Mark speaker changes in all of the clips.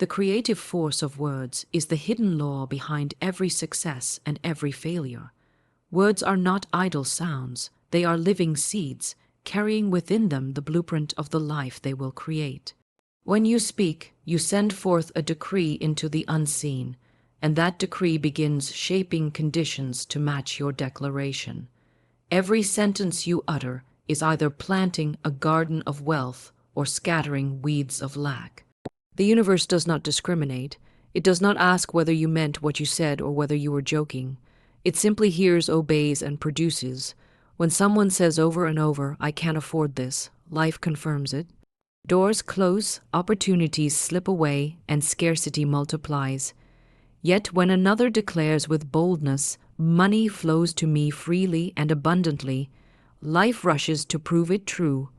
Speaker 1: The creative force of words is the hidden law behind every success and every failure. Words are not idle sounds, they are living seeds, carrying within them the blueprint of the life they will create. When you speak, you send forth a decree into the unseen, and that decree begins shaping conditions to match your declaration. Every sentence you utter is either planting a garden of wealth or scattering weeds of lack. The universe does not discriminate. It does not ask whether you meant what you said or whether you were joking. It simply hears, obeys, and produces. When someone says over and over, "I can't afford this," life confirms it. Doors close, opportunities slip away, and scarcity multiplies. Yet when another declares with boldness, "Money flows to me freely and abundantly," life rushes to prove it true.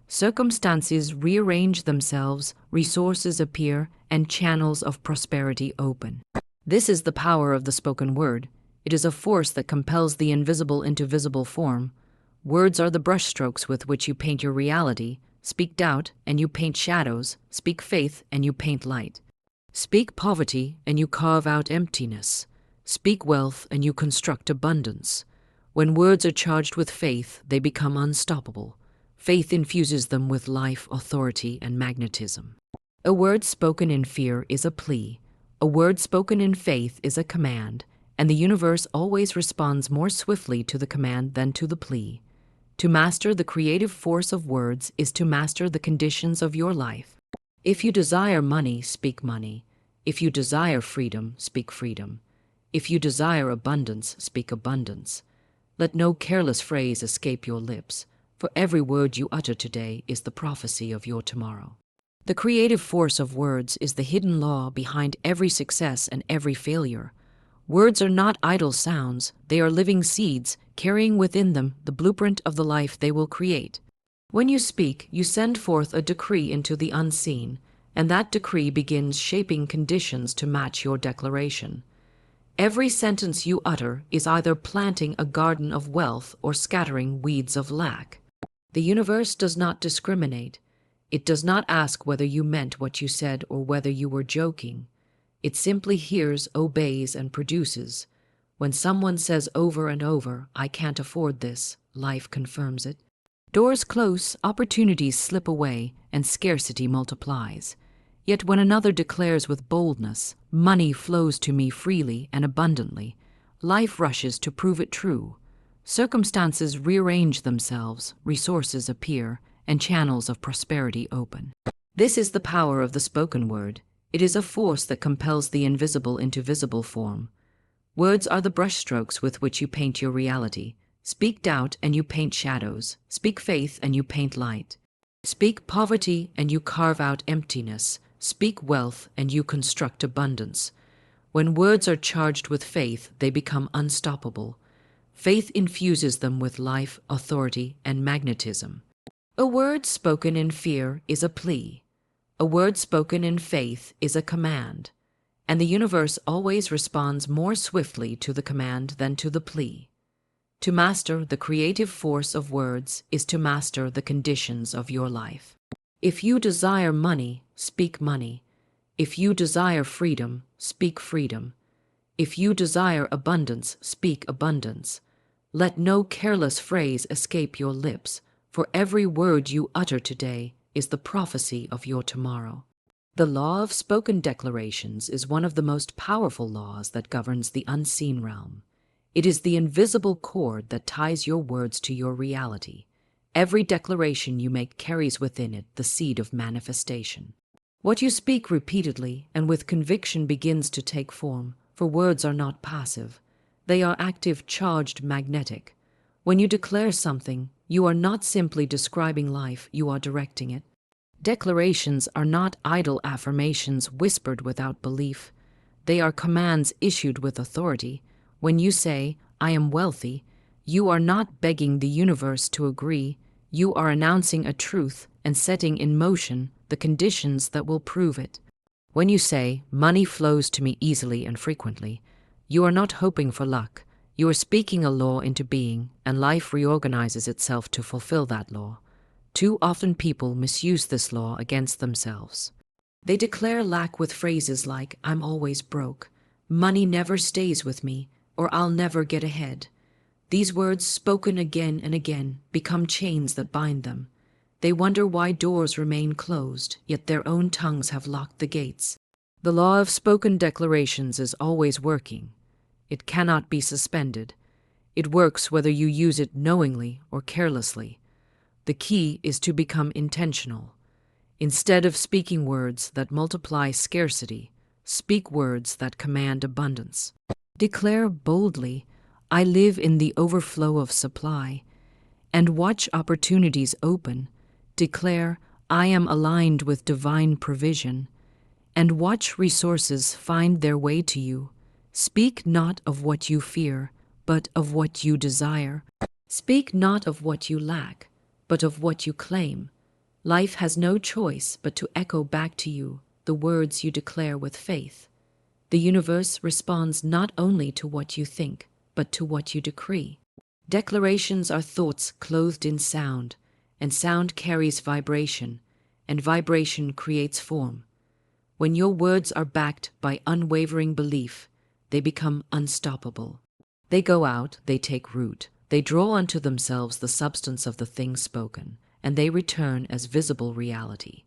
Speaker 1: Circumstances rearrange themselves, resources appear, and channels of prosperity open. This is the power of the spoken word. It is a force that compels the invisible into visible form. Words are the brushstrokes with which you paint your reality. Speak doubt, and you paint shadows. Speak faith, and you paint light. Speak poverty, and you carve out emptiness. Speak wealth, and you construct abundance. When words are charged with faith, they become unstoppable. Faith infuses them with life, authority, and magnetism. A word spoken in fear is a plea. A word spoken in faith is a command, and the universe always responds more swiftly to the command than to the plea. To master the creative force of words is to master the conditions of your life. If you desire money, speak money. If you desire freedom, speak freedom. If you desire abundance, speak abundance. Let no careless phrase escape your lips, for every word you utter today is the prophecy of your tomorrow. The creative force of words is the hidden law behind every success and every failure. Words are not idle sounds, they are living seeds, carrying within them the blueprint of the life they will create. When you speak, you send forth a decree into the unseen, and that decree begins shaping conditions to match your declaration. Every sentence you utter is either planting a garden of wealth or scattering weeds of lack. The universe does not discriminate. It does not ask whether you meant what you said or whether you were joking. It simply hears, obeys, and produces. When someone says over and over, "I can't afford this," life confirms it. Doors close, opportunities slip away, and scarcity multiplies. Yet when another declares with boldness, "Money flows to me freely and abundantly," life rushes to prove it true. Circumstances rearrange themselves, resources appear, and channels of prosperity open. This is the power of the spoken word. It is a force that compels the invisible into visible form. Words are the brushstrokes with which you paint your reality. Speak doubt, and you paint shadows. Speak faith, and you paint light. Speak poverty, and you carve out emptiness. Speak wealth, and you construct abundance. When words are charged with faith, they become unstoppable. Faith infuses them with life, authority, and magnetism. A word spoken in fear is a plea. A word spoken in faith is a command, and the universe always responds more swiftly to the command than to the plea. To master the creative force of words is to master the conditions of your life. If you desire money, speak money. If you desire freedom, speak freedom. If you desire abundance, speak abundance. Let no careless phrase escape your lips, for every word you utter today is the prophecy of your tomorrow. The law of spoken declarations is one of the most powerful laws that governs the unseen realm. It is the invisible cord that ties your words to your reality. Every declaration you make carries within it the seed of manifestation. What you speak repeatedly and with conviction begins to take form, for words are not passive. They are active, charged, magnetic. When you declare something, you are not simply describing life, you are directing it. Declarations are not idle affirmations whispered without belief. They are commands issued with authority. When you say, "I am wealthy," you are not begging the universe to agree. You are announcing a truth and setting in motion the conditions that will prove it. When you say, "Money flows to me easily and frequently," you are not hoping for luck. You are speaking a law into being, and life reorganizes itself to fulfill that law. Too often people misuse this law against themselves. They declare lack with phrases like, "I'm always broke," "money never stays with me," or "I'll never get ahead." These words, spoken again and again, become chains that bind them. They wonder why doors remain closed, yet their own tongues have locked the gates. The law of spoken declarations is always working. It cannot be suspended. It works whether you use it knowingly or carelessly. The key is to become intentional. Instead of speaking words that multiply scarcity, speak words that command abundance. Declare boldly, "I live in the overflow of supply," and watch opportunities open. Declare, "I am aligned with divine provision," and watch resources find their way to you. Speak not of what you fear, but of what you desire. Speak not of what you lack, but of what you claim. Life has no choice but to echo back to you the words you declare with faith. The universe responds not only to what you think, but to what you decree. Declarations are thoughts clothed in sound, and sound carries vibration, and vibration creates form. When your words are backed by unwavering belief, they become unstoppable. They go out, they take root, they draw unto themselves the substance of the things spoken, and they return as visible reality.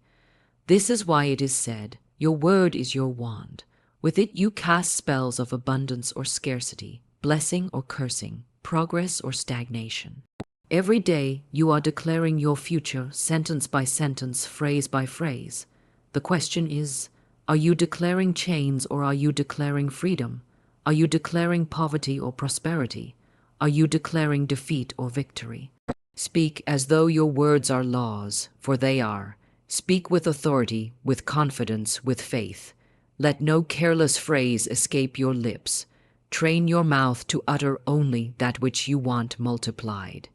Speaker 1: This is why it is said, "Your word is your wand. With it you cast spells of abundance or scarcity, blessing or cursing, progress or stagnation." Every day you are declaring your future sentence by sentence, phrase by phrase. The question is, are you declaring chains or are you declaring freedom? Are you declaring poverty or prosperity? Are you declaring defeat or victory? Speak as though your words are laws, for they are. Speak with authority, with confidence, with faith. Let no careless phrase escape your lips. Train your mouth to utter only that which you want multiplied.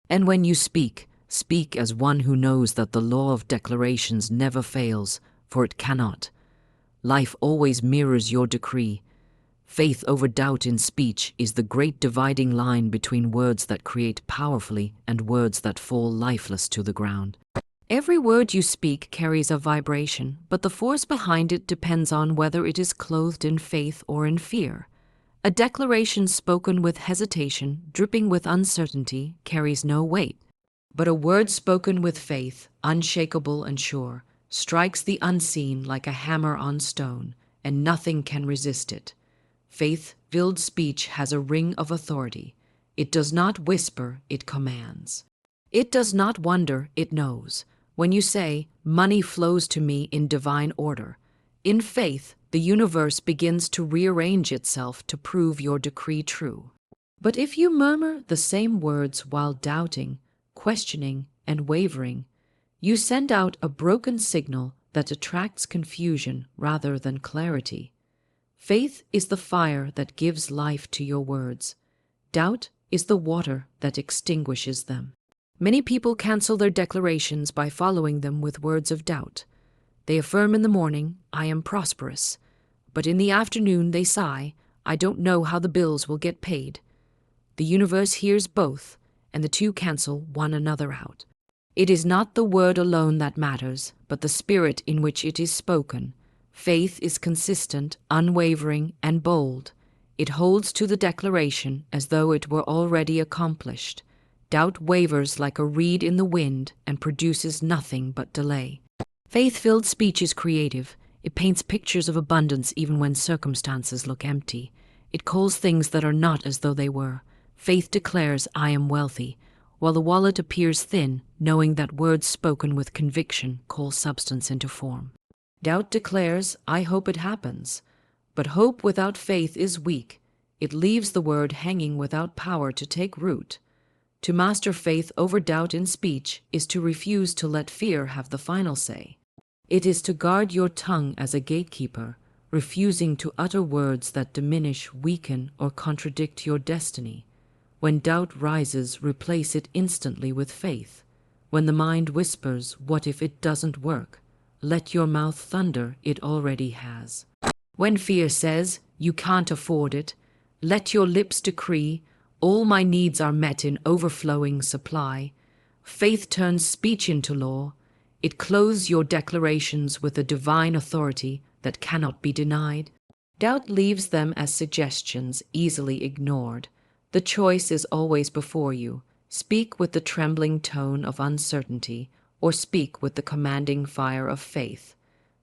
Speaker 1: And when you speak, speak as one who knows that the law of declarations never fails, for it cannot. Life always mirrors your decree. Faith over doubt in speech is the great dividing line between words that create powerfully and words that fall lifeless to the ground. Every word you speak carries a vibration, but the force behind it depends on whether it is clothed in faith or in fear. A declaration spoken with hesitation, dripping with uncertainty, carries no weight. But a word spoken with faith, unshakable and sure, strikes the unseen like a hammer on stone, and nothing can resist it. Faith-filled speech has a ring of authority. It does not whisper, it commands. It does not wonder, it knows. When you say, "Money flows to me in divine order," in faith, the universe begins to rearrange itself to prove your decree true. But if you murmur the same words while doubting, questioning, and wavering, you send out a broken signal that attracts confusion rather than clarity. Faith is the fire that gives life to your words. Doubt is the water that extinguishes them. Many people cancel their declarations by following them with words of doubt. They affirm in the morning, "I am prosperous," but in the afternoon they sigh, "I don't know how the bills will get paid." The universe hears both, and the two cancel one another out. It is not the word alone that matters, but the spirit in which it is spoken. Faith is consistent, unwavering, and bold. It holds to the declaration as though it were already accomplished. Doubt wavers like a reed in the wind and produces nothing but delay. Faith-filled speech is creative. It paints pictures of abundance even when circumstances look empty. It calls things that are not as though they were. Faith declares, "I am wealthy," while the wallet appears thin, knowing that words spoken with conviction call substance into form. Doubt declares, "I hope it happens," but hope without faith is weak. It leaves the word hanging without power to take root. To master faith over doubt in speech is to refuse to let fear have the final say. It is to guard your tongue as a gatekeeper, refusing to utter words that diminish, weaken, or contradict your destiny. When doubt rises, replace it instantly with faith. When the mind whispers, "What if it doesn't work?" let your mouth thunder, "It already has." When fear says, "You can't afford it," let your lips decree, "All my needs are met in overflowing supply." Faith turns speech into law. It clothes your declarations with a divine authority that cannot be denied. Doubt leaves them as suggestions easily ignored. The choice is always before you. Speak with the trembling tone of uncertainty, or speak with the commanding fire of faith.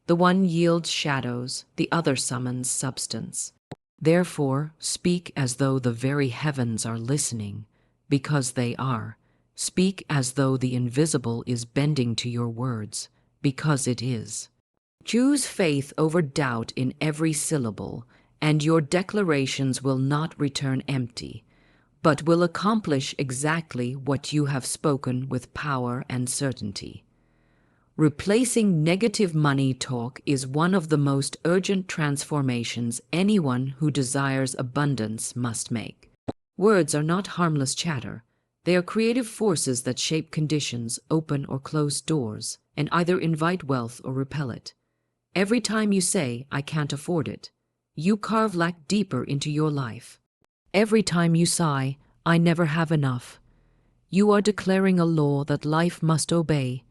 Speaker 1: The one yields shadows, the other summons substance. Therefore, speak as though the very heavens are listening, because they are. Speak as though the invisible is bending to your words, because it is. Choose faith over doubt in every syllable, and your declarations will not return empty, but will accomplish exactly what you have spoken with power and certainty. Replacing negative money talk is one of the most urgent transformations anyone who desires abundance must make. Words are not harmless chatter. They are creative forces that shape conditions, open or close doors, and either invite wealth or repel it. Every time you say, "I can't afford it," you carve lack deeper into your life. Every time you sigh, "I never have enough," you are declaring a law that life must obey.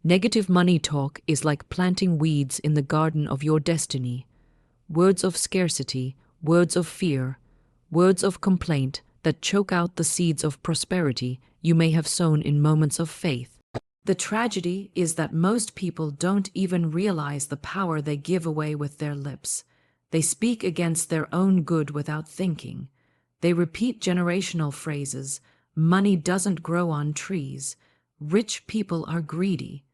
Speaker 1: Negative money talk is like planting weeds in the garden of your destiny. Words of scarcity, words of fear, words of complaint that choke out the seeds of prosperity you may have sown in moments of faith. The tragedy is that most people don't even realize the power they give away with their lips. They speak against their own good without thinking. They repeat generational phrases, "Money doesn't grow on trees," "Rich people are greedy."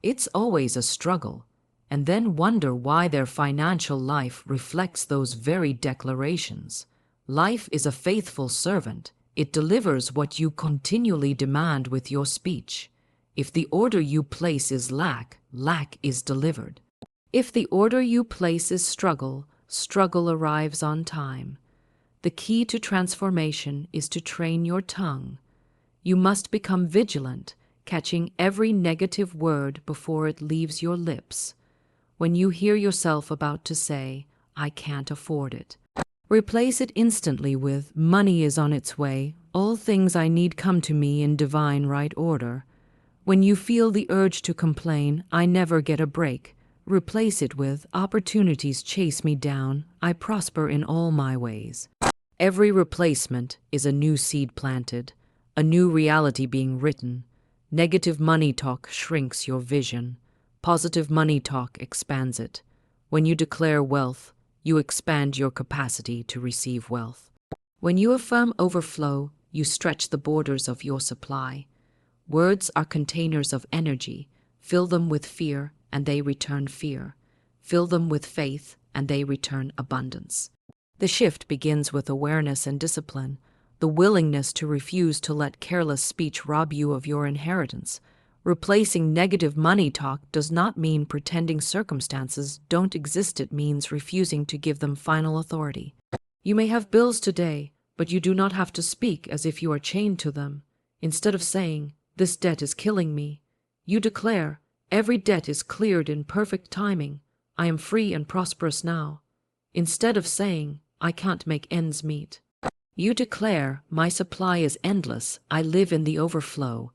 Speaker 1: It's always a struggle, and then wonder why their financial life reflects those very declarations. Life is a faithful servant. It delivers what you continually demand with your speech. If the order you place is lack, lack is delivered. If the order you place is struggle, struggle arrives on time. The key to transformation is to train your tongue. You must become vigilant, catching every negative word before it leaves your lips. When you hear yourself about to say, "I can't afford it," replace it instantly with, "Money is on its way. All things I need come to me in divine right order." When you feel the urge to complain, "I never get a break," replace it with, "Opportunities chase me down. I prosper in all my ways." Every replacement is a new seed planted, a new reality being written. Negative money talk shrinks your vision. Positive money talk expands it. When you declare wealth, you expand your capacity to receive wealth. When you affirm overflow, you stretch the borders of your supply. Words are containers of energy. Fill them with fear, and they return fear. Fill them with faith, and they return abundance. The shift begins with awareness and discipline, the willingness to refuse to let careless speech rob you of your inheritance. Replacing negative money talk does not mean pretending circumstances don't exist. It means refusing to give them final authority. You may have bills today, but you do not have to speak as if you are chained to them. Instead of saying, "This debt is killing me," you declare, "Every debt is cleared in perfect timing. I am free and prosperous now." Instead of saying, "I can't make ends meet," you declare, "My supply is endless. I live in the overflow."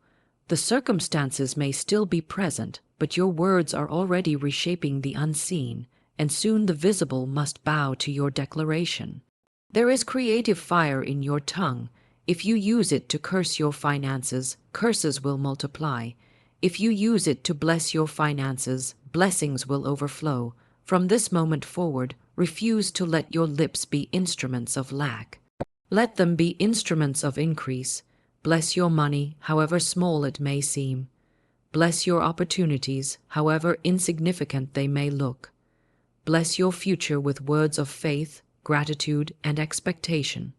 Speaker 1: The circumstances may still be present, but your words are already reshaping the unseen, and soon the visible must bow to your declaration. There is creative fire in your tongue. If you use it to curse your finances, curses will multiply. If you use it to bless your finances, blessings will overflow. From this moment forward, refuse to let your lips be instruments of lack. Let them be instruments of increase. Bless your money, however small it may seem. Bless your opportunities, however insignificant they may look. Bless your future with words of faith, gratitude, and expectation.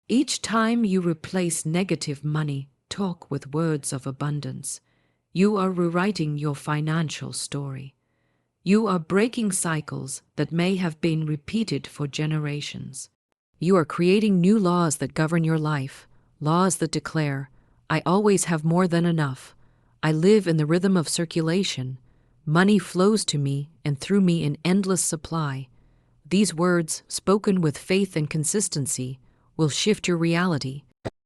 Speaker 1: Each time you replace negative money talk with words of abundance, you are rewriting your financial story. You are breaking cycles that may have been repeated for generations. You are creating new laws that govern your life, laws that declare, "I always have more than enough. I live in the rhythm of circulation. Money flows to me and through me in endless supply." These words, spoken with faith and consistency, will shift your reality.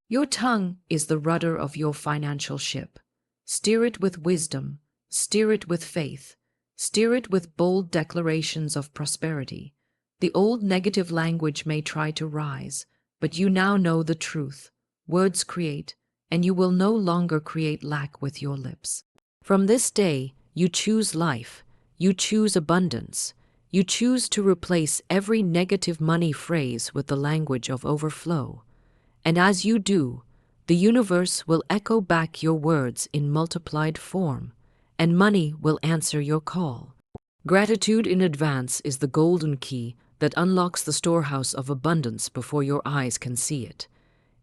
Speaker 1: Your tongue is the rudder of your financial ship. Steer it with wisdom. Steer it with faith. Steer it with bold declarations of prosperity. The old negative language may try to rise, but you now know the truth. Words create, and you will no longer create lack with your lips. From this day, you choose life. You choose abundance. You choose to replace every negative money phrase with the language of overflow. And as you do, the universe will echo back your words in multiplied form, and money will answer your call. Gratitude in advance is the golden key that unlocks the storehouse of abundance before your eyes can see it.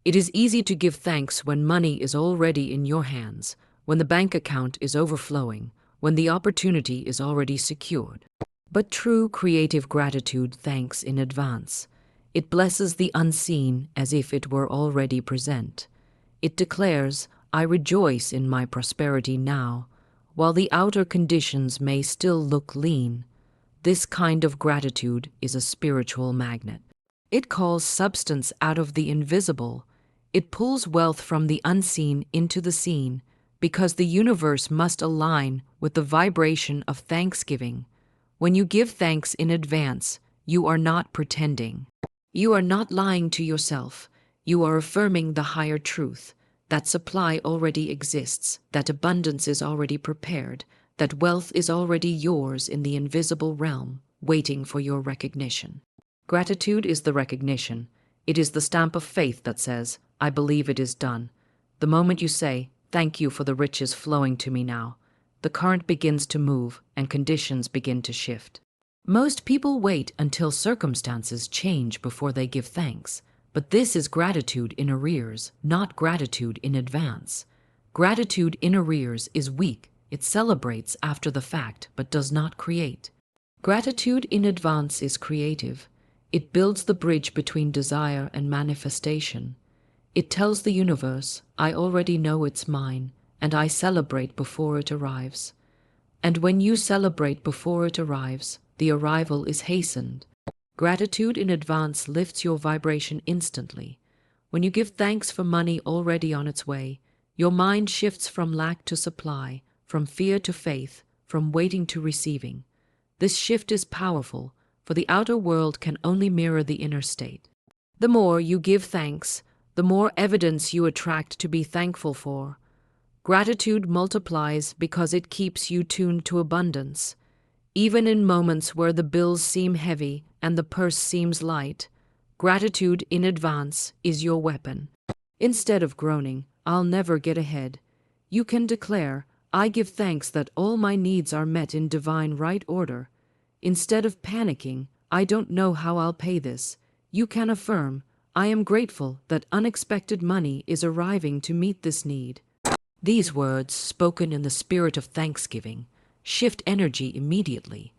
Speaker 1: It is easy to give thanks when money is already in your hands, when the bank account is overflowing, when the opportunity is already secured. But true creative gratitude thanks in advance. It blesses the unseen as if it were already present. It declares, I rejoice in my prosperity now, while the outer conditions may still look lean. This kind of gratitude is a spiritual magnet. It calls substance out of the invisible. It pulls wealth from the unseen into the seen, because the universe must align with the vibration of thanksgiving. When you give thanks in advance, you are not pretending. You are not lying to yourself. You are affirming the higher truth, that supply already exists, that abundance is already prepared, that wealth is already yours in the invisible realm, waiting for your recognition. Gratitude is the recognition. It is the stamp of faith that says, I believe it is done. The moment you say, thank you for the riches flowing to me now, the current begins to move and conditions begin to shift. Most people wait until circumstances change before they give thanks, but this is gratitude in arrears, not gratitude in advance. Gratitude in arrears is weak. It celebrates after the fact but does not create. Gratitude in advance is creative. It builds the bridge between desire and manifestation. It tells the universe, I already know it's mine, and I celebrate before it arrives. And when you celebrate before it arrives, the arrival is hastened. Gratitude in advance lifts your vibration instantly. When you give thanks for money already on its way, your mind shifts from lack to supply, from fear to faith, from waiting to receiving. This shift is powerful, for the outer world can only mirror the inner state. The more you give thanks, the more evidence you attract to be thankful for. Gratitude multiplies because it keeps you tuned to abundance. Even in moments where the bills seem heavy and the purse seems light, gratitude in advance is your weapon. Instead of groaning, I'll never get ahead, you can declare, I give thanks that all my needs are met in divine right order. Instead of panicking, I don't know how I'll pay this, you can affirm, I am grateful that unexpected money is arriving to meet this need. These words, spoken in the spirit of thanksgiving, shift energy immediately.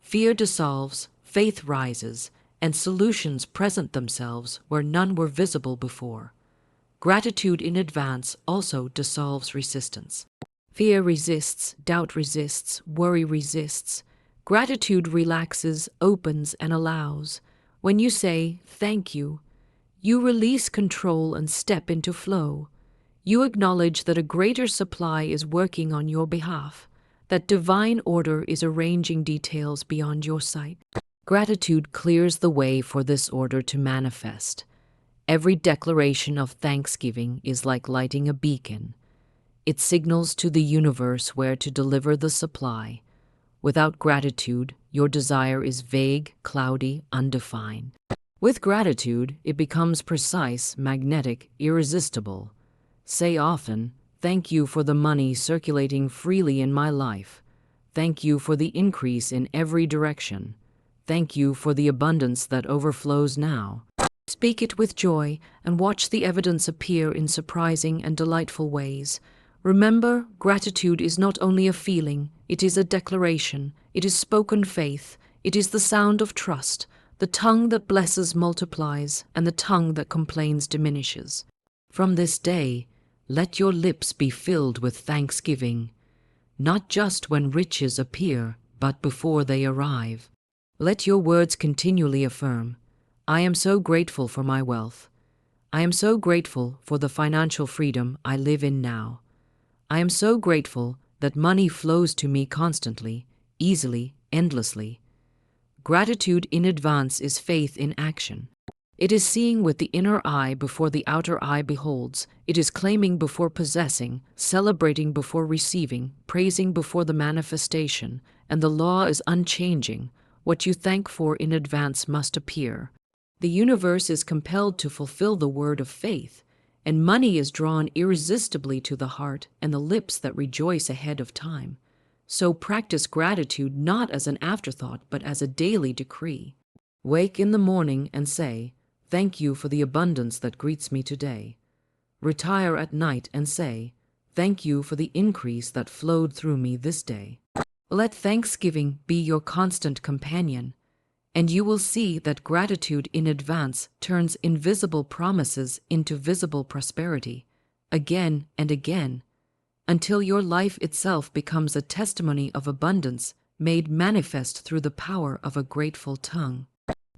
Speaker 1: Fear dissolves, faith rises, and solutions present themselves where none were visible before. Gratitude in advance also dissolves resistance. Fear resists, doubt resists, worry resists. Gratitude relaxes, opens, and allows. When you say, thank you, you release control and step into flow. You acknowledge that a greater supply is working on your behalf, that divine order is arranging details beyond your sight. Gratitude clears the way for this order to manifest. Every declaration of thanksgiving is like lighting a beacon. It signals to the universe where to deliver the supply. Without gratitude, your desire is vague, cloudy, undefined. With gratitude, it becomes precise, magnetic, irresistible. Say often, thank you for the money circulating freely in my life. Thank you for the increase in every direction. Thank you for the abundance that overflows now. Speak it with joy and watch the evidence appear in surprising and delightful ways. Remember, gratitude is not only a feeling, it is a declaration, it is spoken faith, it is the sound of trust. The tongue that blesses multiplies, and the tongue that complains diminishes. From this day, let your lips be filled with thanksgiving, not just when riches appear, but before they arrive. Let your words continually affirm, I am so grateful for my wealth. I am so grateful for the financial freedom I live in now. I am so grateful that money flows to me constantly, easily, endlessly. Gratitude in advance is faith in action. It is seeing with the inner eye before the outer eye beholds. It is claiming before possessing, celebrating before receiving, praising before the manifestation, and the law is unchanging. What you thank for in advance must appear. The universe is compelled to fulfill the word of faith, and money is drawn irresistibly to the heart and the lips that rejoice ahead of time. So practice gratitude not as an afterthought but as a daily decree. Wake in the morning and say, "Thank you for the abundance that greets me today." Retire at night and say, "Thank you for the increase that flowed through me this day." Let thanksgiving be your constant companion, and you will see that gratitude in advance turns invisible promises into visible prosperity, again and again, until your life itself becomes a testimony of abundance made manifest through the power of a grateful tongue.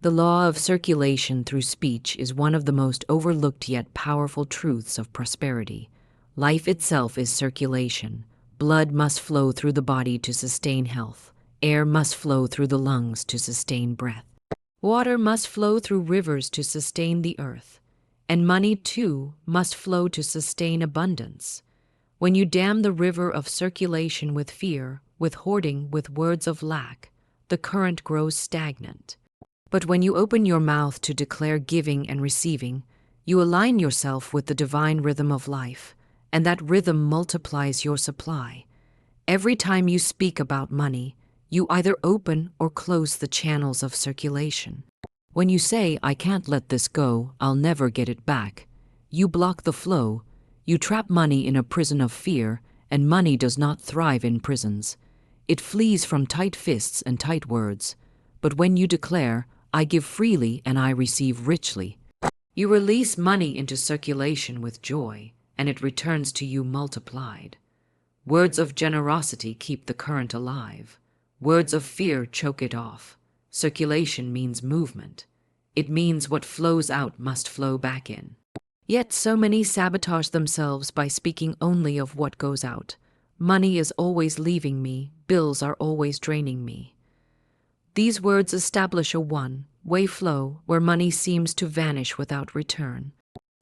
Speaker 1: The law of circulation through speech is one of the most overlooked yet powerful truths of prosperity. Life itself is circulation. Blood must flow through the body to sustain health. Air must flow through the lungs to sustain breath. Water must flow through rivers to sustain the earth. And money, too, must flow to sustain abundance. When you dam the river of circulation with fear, with hoarding, with words of lack, the current grows stagnant. But when you open your mouth to declare giving and receiving, you align yourself with the divine rhythm of life, and that rhythm multiplies your supply. Every time you speak about money, you either open or close the channels of circulation. When you say, "I can't let this go, I'll never get it back," you block the flow. You trap money in a prison of fear, and money does not thrive in prisons. It flees from tight fists and tight words. But when you declare, "I give freely and I receive richly," you release money into circulation with joy, and it returns to you multiplied. Words of generosity keep the current alive. Words of fear choke it off. Circulation means movement. It means what flows out must flow back in. Yet so many sabotage themselves by speaking only of what goes out. Money is always leaving me. Bills are always draining me. These words establish a one-way flow where money seems to vanish without return.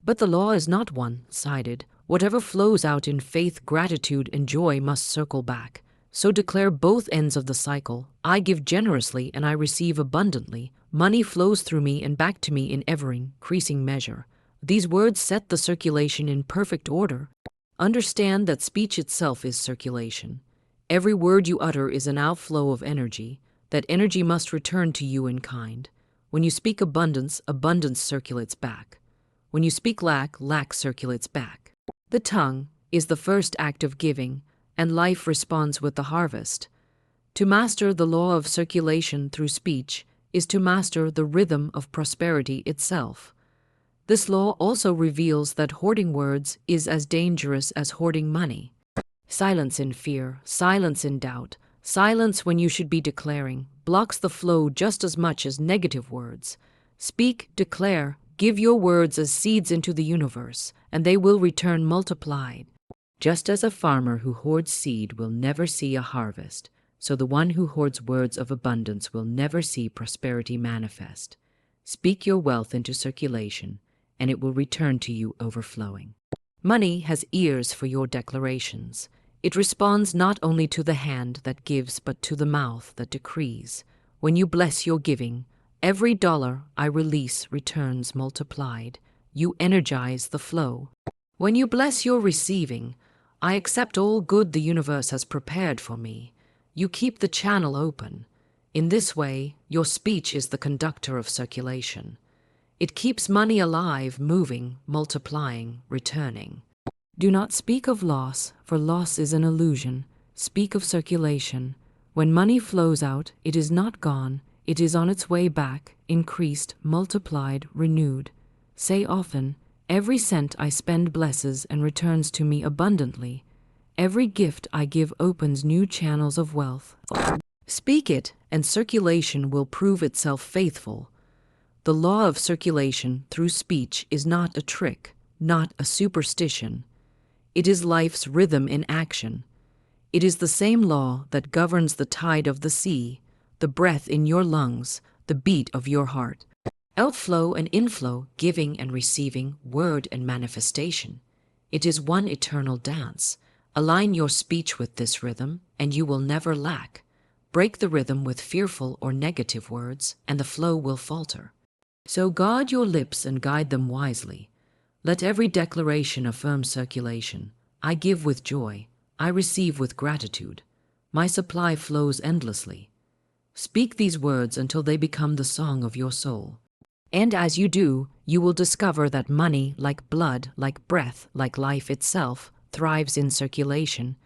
Speaker 1: But the law is not one-sided. Whatever flows out in faith, gratitude, and joy must circle back. So declare both ends of the cycle. I give generously and I receive abundantly. Money flows through me and back to me in ever-increasing measure. These words set the circulation in perfect order. Understand that speech itself is circulation. Every word you utter is an outflow of energy. That energy must return to you in kind. When you speak abundance, abundance circulates back. When you speak lack, lack circulates back. The tongue is the first act of giving, and life responds with the harvest. To master the law of circulation through speech is to master the rhythm of prosperity itself. This law also reveals that hoarding words is as dangerous as hoarding money. Silence in fear, silence in doubt, silence when you should be declaring, blocks the flow just as much as negative words. Speak, declare, give your words as seeds into the universe, and they will return multiplied. Just as a farmer who hoards seed will never see a harvest, so the one who hoards words of abundance will never see prosperity manifest. Speak your wealth into circulation, and it will return to you overflowing. Money has ears for your declarations. It responds not only to the hand that gives, but to the mouth that decrees. When you bless your giving, every dollar I release returns multiplied. You energize the flow. When you bless your receiving, I accept all good the universe has prepared for me. You keep the channel open. In this way, your speech is the conductor of circulation. It keeps money alive, moving, multiplying, returning. Do not speak of loss, for loss is an illusion. Speak of circulation. When money flows out, it is not gone. It is on its way back, increased, multiplied, renewed. Say often, "Every cent I spend blesses and returns to me abundantly. Every gift I give opens new channels of wealth." Speak it, and circulation will prove itself faithful. The law of circulation through speech is not a trick, not a superstition. It is life's rhythm in action. It is the same law that governs the tide of the sea, the breath in your lungs, the beat of your heart. Outflow and inflow, giving and receiving, word and manifestation. It is one eternal dance. Align your speech with this rhythm, and you will never lack. Break the rhythm with fearful or negative words, and the flow will falter. So guard your lips and guide them wisely. Let every declaration affirm circulation. I give with joy. I receive with gratitude. My supply flows endlessly. Speak these words until they become the song of your soul. And as you do, you will discover that money, like blood, like breath, like life itself, thrives in circulation.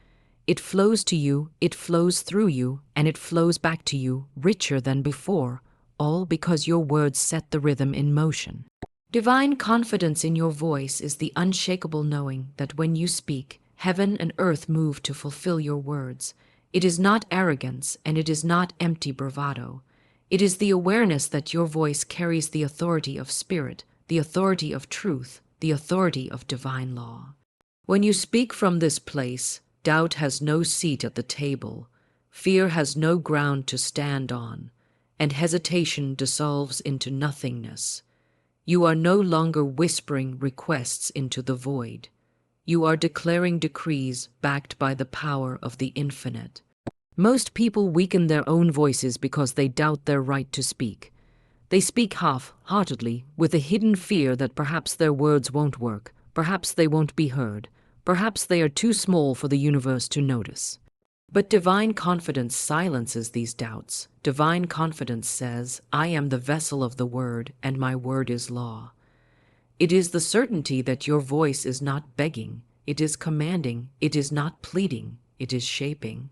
Speaker 1: It flows to you, it flows through you, and it flows back to you richer than before, all because your words set the rhythm in motion. Divine confidence in your voice is the unshakable knowing that when you speak, heaven and earth move to fulfill your words. It is not arrogance, and it is not empty bravado. It is the awareness that your voice carries the authority of spirit, the authority of truth, the authority of divine law. When you speak from this place, doubt has no seat at the table, fear has no ground to stand on, and hesitation dissolves into nothingness. You are no longer whispering requests into the void. You are declaring decrees backed by the power of the infinite. Most people weaken their own voices because they doubt their right to speak. They speak half-heartedly with a hidden fear that perhaps their words won't work, perhaps they won't be heard, perhaps they are too small for the universe to notice. But divine confidence silences these doubts. Divine confidence says, I am the vessel of the word, and my word is law. It is the certainty that your voice is not begging, it is commanding, it is not pleading, it is shaping.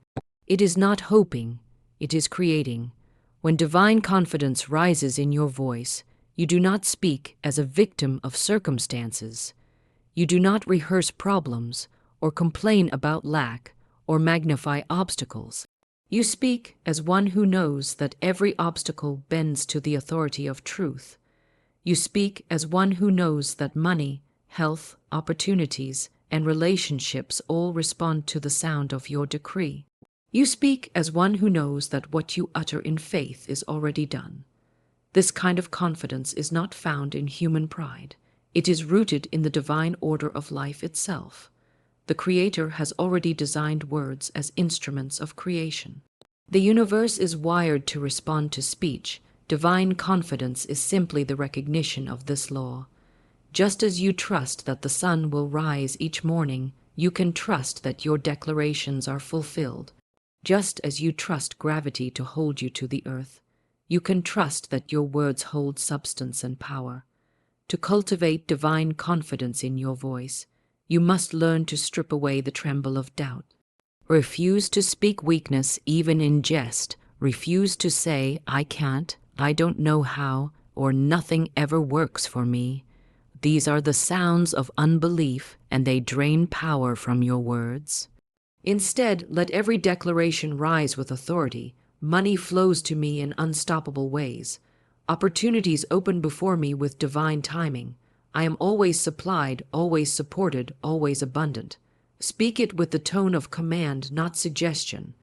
Speaker 1: It is not hoping, it is creating. When divine confidence rises in your voice, you do not speak as a victim of circumstances. You do not rehearse problems, or complain about lack, or magnify obstacles. You speak as one who knows that every obstacle bends to the authority of truth. You speak as one who knows that money, health, opportunities, and relationships all respond to the sound of your decree. You speak as one who knows that what you utter in faith is already done. This kind of confidence is not found in human pride. It is rooted in the divine order of life itself. The Creator has already designed words as instruments of creation. The universe is wired to respond to speech. Divine confidence is simply the recognition of this law. Just as you trust that the sun will rise each morning, you can trust that your declarations are fulfilled. Just as you trust gravity to hold you to the earth, you can trust that your words hold substance and power. To cultivate divine confidence in your voice, you must learn to strip away the tremble of doubt. Refuse to speak weakness even in jest. Refuse to say, I can't, I don't know how, or nothing ever works for me. These are the sounds of unbelief, and they drain power from your words. Instead, let every declaration rise with authority. Money flows to me in unstoppable ways. Opportunities open before me with divine timing. I am always supplied, always supported, always abundant. Speak it with the tone of command, not suggestion.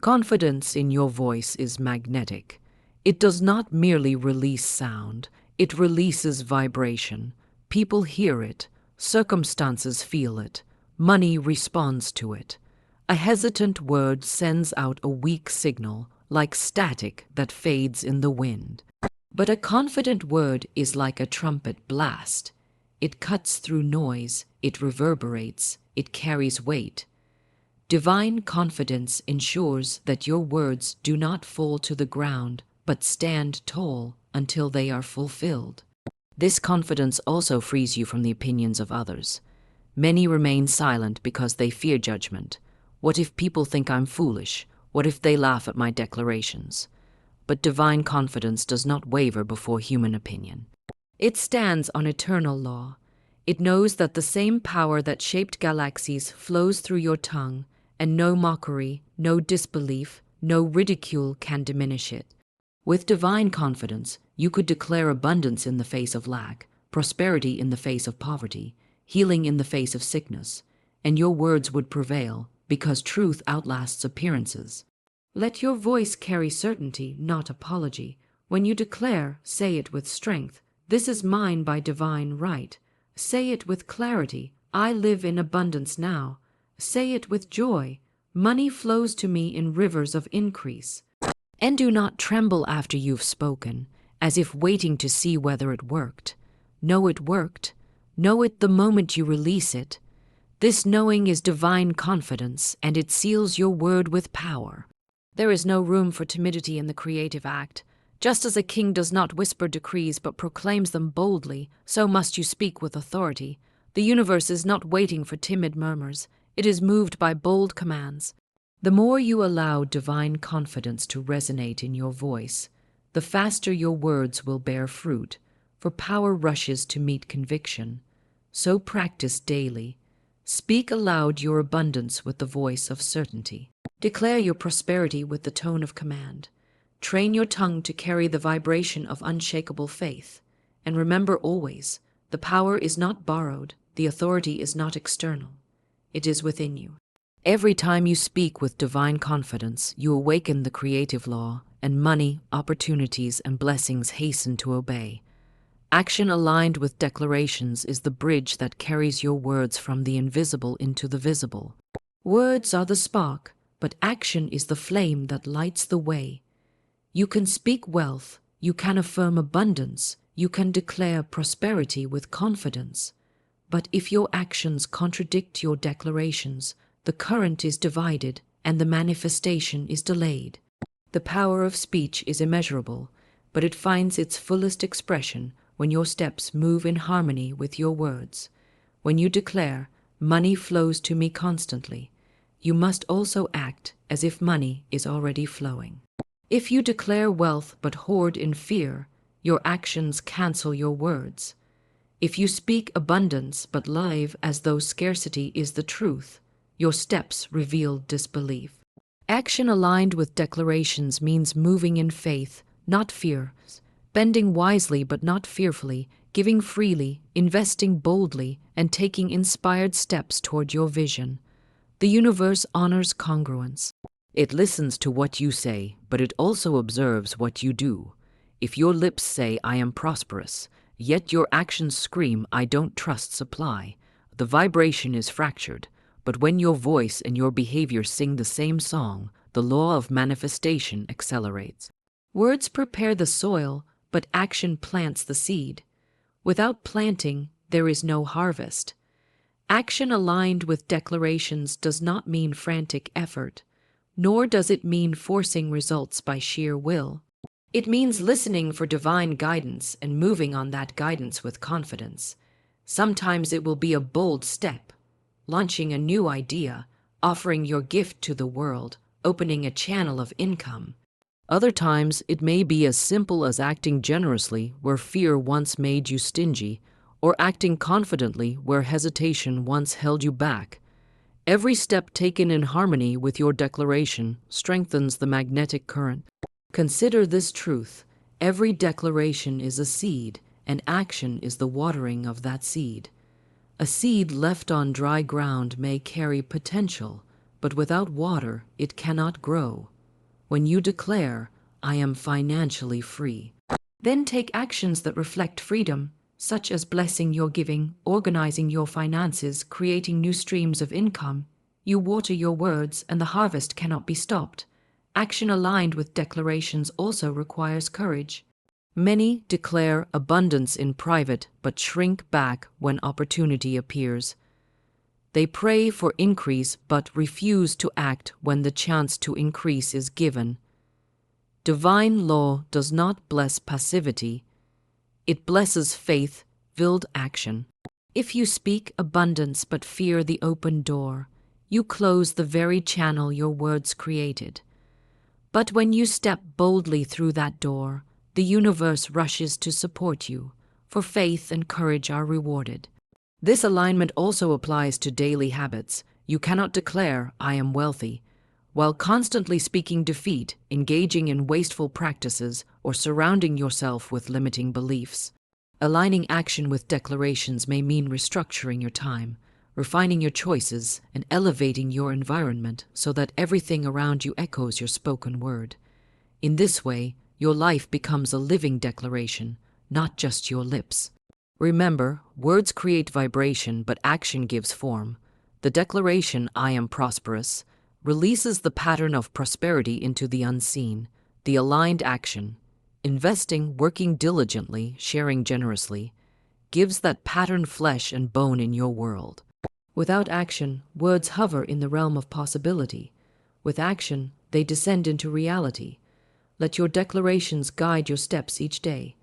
Speaker 1: Confidence in your voice is magnetic. It does not merely release sound, it releases vibration. People hear it, circumstances feel it, money responds to it. A hesitant word sends out a weak signal, like static that fades in the wind. But a confident word is like a trumpet blast. It cuts through noise, it reverberates, it carries weight. Divine confidence ensures that your words do not fall to the ground, but stand tall until they are fulfilled. This confidence also frees you from the opinions of others. Many remain silent because they fear judgment. What if people think I'm foolish? What if they laugh at my declarations? But divine confidence does not waver before human opinion. It stands on eternal law. It knows that the same power that shaped galaxies flows through your tongue, and no mockery, no disbelief, no ridicule can diminish it. With divine confidence, you could declare abundance in the face of lack, prosperity in the face of poverty, healing in the face of sickness, and your words would prevail because truth outlasts appearances. Let your voice carry certainty, not apology. When you declare, say it with strength. This is mine by divine right. Say it with clarity. I live in abundance now. Say it with joy. Money flows to me in rivers of increase. And do not tremble after you've spoken, as if waiting to see whether it worked. Know it worked. Know it the moment you release it. This knowing is divine confidence, and it seals your word with power. There is no room for timidity in the creative act. Just as a king does not whisper decrees but proclaims them boldly, so must you speak with authority. The universe is not waiting for timid murmurs. It is moved by bold commands. The more you allow divine confidence to resonate in your voice, the faster your words will bear fruit, for power rushes to meet conviction. So practice daily. Speak aloud your abundance with the voice of certainty. Declare your prosperity with the tone of command. Train your tongue to carry the vibration of unshakable faith. And remember always, the power is not borrowed, the authority is not external. It is within you. Every time you speak with divine confidence, you awaken the creative law, and money, opportunities, and blessings hasten to obey. Action aligned with declarations is the bridge that carries your words from the invisible into the visible. Words are the spark, but action is the flame that lights the way. You can speak wealth, you can affirm abundance, you can declare prosperity with confidence. But if your actions contradict your declarations, the current is divided and the manifestation is delayed. The power of speech is immeasurable, but it finds its fullest expression when your steps move in harmony with your words. When you declare, "Money flows to me constantly," you must also act as if money is already flowing. If you declare wealth but hoard in fear, your actions cancel your words. If you speak abundance but live as though scarcity is the truth, your steps reveal disbelief. Action aligned with declarations means moving in faith, not fear, bending wisely but not fearfully, giving freely, investing boldly, and taking inspired steps toward your vision. The universe honors congruence. It listens to what you say, but it also observes what you do. If your lips say, "I am prosperous," yet your actions scream, "I don't trust supply," the vibration is fractured. But when your voice and your behavior sing the same song, the law of manifestation accelerates. Words prepare the soil, but action plants the seed. Without planting, there is no harvest. Action aligned with declarations does not mean frantic effort, nor does it mean forcing results by sheer will. It means listening for divine guidance and moving on that guidance with confidence. Sometimes it will be a bold step, launching a new idea, offering your gift to the world, opening a channel of income. Other times it may be as simple as acting generously where fear once made you stingy, or acting confidently where hesitation once held you back. Every step taken in harmony with your declaration strengthens the magnetic current. Consider this truth: every declaration is a seed, and action is the watering of that seed. A seed left on dry ground may carry potential, but without water it cannot grow. When you declare, "I am financially free," then take actions that reflect freedom, such as blessing your giving, organizing your finances, creating new streams of income. You water your words, and the harvest cannot be stopped. Action aligned with declarations also requires courage. Many declare abundance in private but shrink back when opportunity appears. They pray for increase but refuse to act when the chance to increase is given. Divine law does not bless passivity. It blesses faith-filled action. If you speak abundance but fear the open door, you close the very channel your words created. But when you step boldly through that door, the universe rushes to support you, for faith and courage are rewarded. This alignment also applies to daily habits. You cannot declare, "I am wealthy," while constantly speaking defeat, engaging in wasteful practices, or surrounding yourself with limiting beliefs. Aligning action with declarations may mean restructuring your time, refining your choices and elevating your environment so that everything around you echoes your spoken word. In this way, your life becomes a living declaration, not just your lips. Remember, words create vibration, but action gives form. The declaration, "I am prosperous," releases the pattern of prosperity into the unseen. The aligned action, investing, working diligently, sharing generously, gives that pattern flesh and bone in your world. Without action, words hover in the realm of possibility. With action, they descend into reality. Let your declarations guide your steps each day.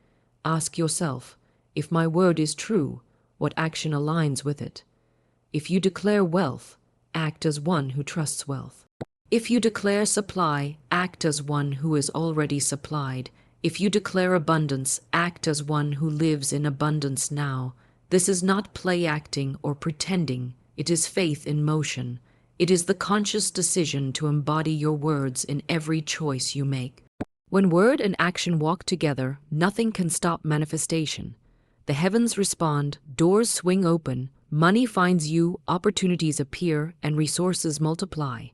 Speaker 1: Ask yourself, if my word is true, what action aligns with it? If you declare wealth, act as one who trusts wealth. If you declare supply, act as one who is already supplied. If you declare abundance, act as one who lives in abundance now. This is not play acting or pretending. It is faith in motion. It is the conscious decision to embody your words in every choice you make. When word and action walk together, nothing can stop manifestation. The heavens respond, doors swing open, money finds you, opportunities appear, and resources multiply.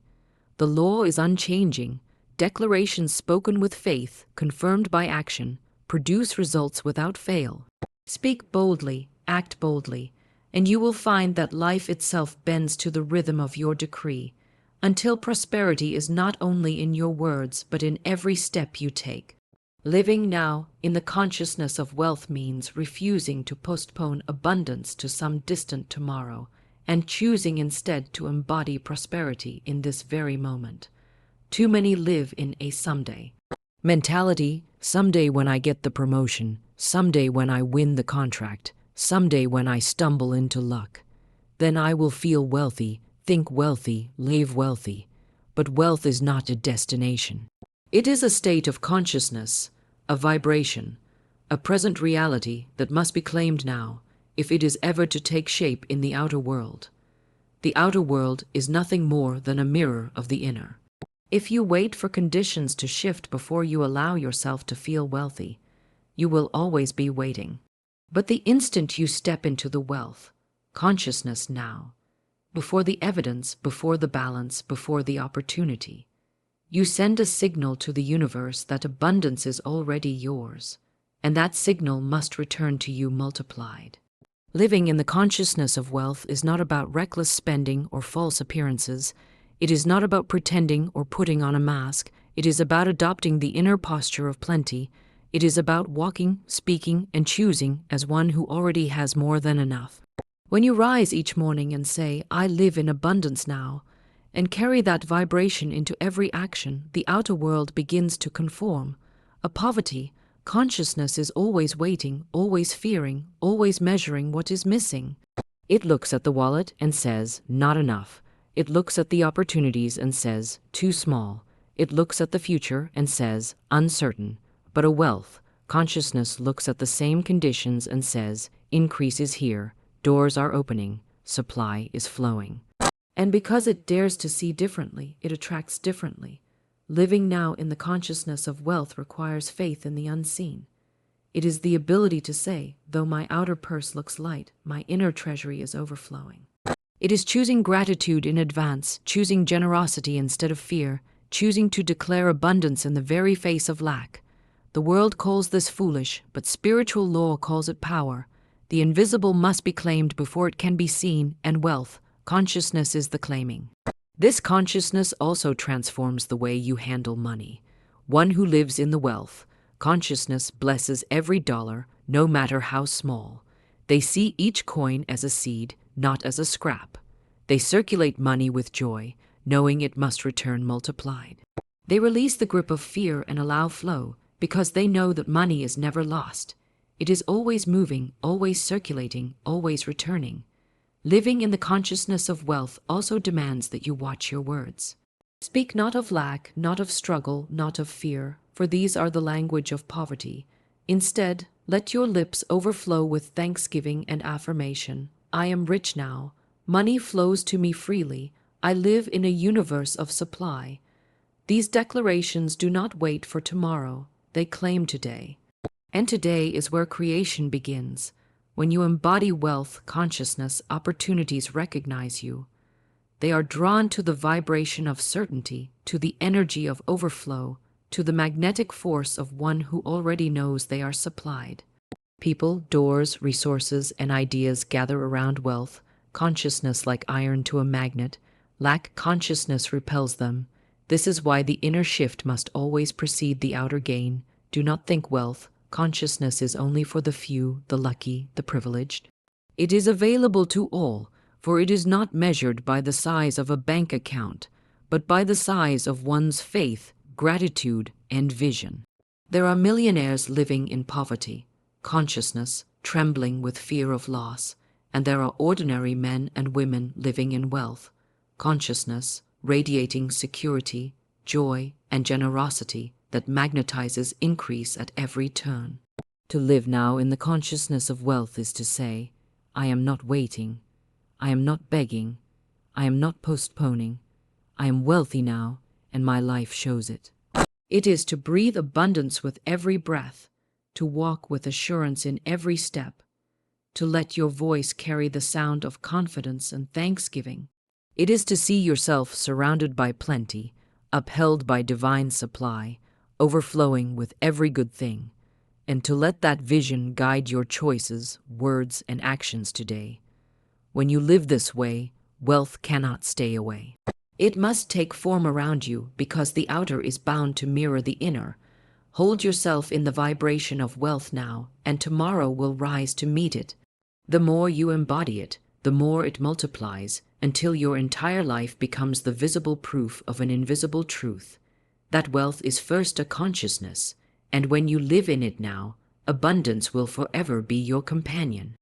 Speaker 1: The law is unchanging. Declarations spoken with faith, confirmed by action, produce results without fail. Speak boldly, act boldly, and you will find that life itself bends to the rhythm of your decree, until prosperity is not only in your words but in every step you take. Living now in the consciousness of wealth means refusing to postpone abundance to some distant tomorrow, and choosing instead to embody prosperity in this very moment. Too many live in a someday mentality. Someday when I get the promotion, someday when I win the contract, someday when I stumble into luck. Then I will feel wealthy, think wealthy, live wealthy. But wealth is not a destination. It is a state of consciousness, a vibration, a present reality that must be claimed now if it is ever to take shape in the outer world. The outer world is nothing more than a mirror of the inner. If you wait for conditions to shift before you allow yourself to feel wealthy, you will always be waiting. But the instant you step into the wealth, consciousness now, before the evidence, before the balance, before the opportunity, you send a signal to the universe that abundance is already yours, and that signal must return to you multiplied. Living in the consciousness of wealth is not about reckless spending or false appearances. It is not about pretending or putting on a mask. It is about adopting the inner posture of plenty. It is about walking, speaking, and choosing as one who already has more than enough. When you rise each morning and say, "I live in abundance now," and carry that vibration into every action, the outer world begins to conform. A poverty consciousness is always waiting, always fearing, always measuring what is missing. It looks at the wallet and says, "Not enough." It looks at the opportunities and says, "Too small." It looks at the future and says, "Uncertain." But a wealth consciousness looks at the same conditions and says, "Increase is here, doors are opening, supply is flowing." And because it dares to see differently, it attracts differently. Living now in the consciousness of wealth requires faith in the unseen. It is the ability to say, "Though my outer purse looks light, my inner treasury is overflowing." It is choosing gratitude in advance, choosing generosity instead of fear, choosing to declare abundance in the very face of lack. The world calls this foolish, but spiritual law calls it power. The invisible must be claimed before it can be seen, and wealth, consciousness is the claiming. This consciousness also transforms the way you handle money. One who lives in the wealth consciousness blesses every dollar, no matter how small. They see each coin as a seed, not as a scrap. They circulate money with joy, knowing it must return multiplied. They release the grip of fear and allow flow, because they know that money is never lost. It is always moving, always circulating, always returning. Living in the consciousness of wealth also demands that you watch your words. Speak not of lack, not of struggle, not of fear, for these are the language of poverty. Instead, let your lips overflow with thanksgiving and affirmation. I am rich now. Money flows to me freely. I live in a universe of supply. These declarations do not wait for tomorrow. They claim today. And today is where creation begins. When you embody wealth consciousness, opportunities recognize you. They are drawn to the vibration of certainty, to the energy of overflow, to the magnetic force of one who already knows they are supplied. People, doors, resources, and ideas gather around wealth, consciousness like iron to a magnet. Lack consciousness repels them. This is why the inner shift must always precede the outer gain. Do not think wealth consciousness is only for the few, the lucky, the privileged. It is available to all, for it is not measured by the size of a bank account, but by the size of one's faith, gratitude, and vision. There are millionaires living in poverty, consciousness trembling with fear of loss, and there are ordinary men and women living in wealth, consciousness radiating security, joy, and generosity that magnetizes increase at every turn. To live now in the consciousness of wealth is to say, I am not waiting, I am not begging, I am not postponing, I am wealthy now, and my life shows it. It is to breathe abundance with every breath, to walk with assurance in every step, to let your voice carry the sound of confidence and thanksgiving. It is to see yourself surrounded by plenty, upheld by divine supply, overflowing with every good thing, and to let that vision guide your choices, words, and actions today. When you live this way, wealth cannot stay away. It must take form around you because the outer is bound to mirror the inner. Hold yourself in the vibration of wealth now, and tomorrow will rise to meet it. The more you embody it, the more it multiplies, until your entire life becomes the visible proof of an invisible truth. That wealth is first a consciousness, and when you live in it now, abundance will forever be your companion.